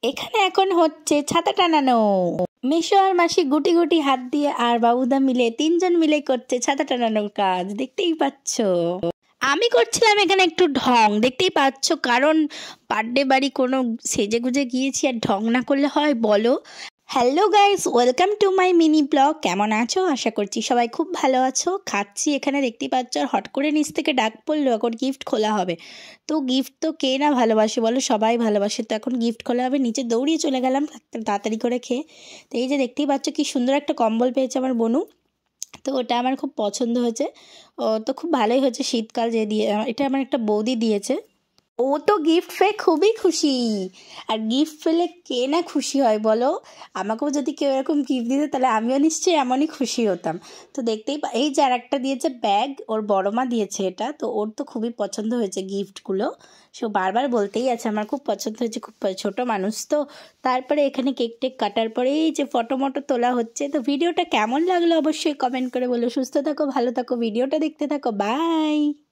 এখানে এখন হচ্ছে ছাতা টানানো। মেশো আর মাসি গুটি গুটি হাত দিয়ে আর বাবুদা মিলে তিনজন মিলে করছে ছাতা টানানোর কাজ, দেখতেই পাচ্ছ। আমি করছিলাম এখানে একটু ঢং, দেখতেই পাচ্ছ, কারণ বার্থডে বাড়ি কোনো সেজে গুজে গিয়েছি, আর ঢং না করলে হয় বলো। Hello guys, welcome to my mini blog. কেমন আছো? আশা করছি সবাই খুব ভালো আছো। খাচ্ছি এখানে, দেখতেই পাচ্ছ, আর হট করে নিচ থেকে ডাক পড়লো এখন গিফট খোলা হবে। তো গিফট তো কে না ভালোবাসে বলো, সবাই ভালোবাসে। তো এখন গিফট খোলা হবে, নিচে দৌড়িয়ে চলে গেলাম তাড়াতাড়ি করে খেয়ে। তো এই যে দেখতেই পাচ্ছ কি সুন্দর একটা কম্বল পেয়েছে আমার বোনু, তো ওটা আমার খুব পছন্দ হয়েছে। ও তো খুব ভালোই হয়েছে, শীতকাল যে দিয়ে এটা আমার একটা বৌদি দিয়েছে। ও তো গিফট পেয়ে খুবই খুশি, আর গিফট পেলে কে না খুশি হয় বলো। আমাকেও যদি কেউ এরকম গিফট দিত তাহলে আমিও নিশ্চয়ই এমনই খুশি হতাম। তো দেখতেই এই যে আর একটা দিয়েছে ব্যাগ, ওর বড় মা দিয়েছে এটা, তো ওর তো খুবই পছন্দ হয়েছে গিফটগুলো। সে বারবার বলতেই আছে আমার খুব পছন্দ হয়েছে, খুব ছোট মানুষ তো। তারপরে এখানে কেক টেক কাটার পরে এই যে ফটো মটো তোলা হচ্ছে। তো ভিডিওটা কেমন লাগলো অবশ্যই কমেন্ট করে বলো। সুস্থ থাকো, ভালো থাকো, ভিডিওটা দেখতে থাকো, বাই।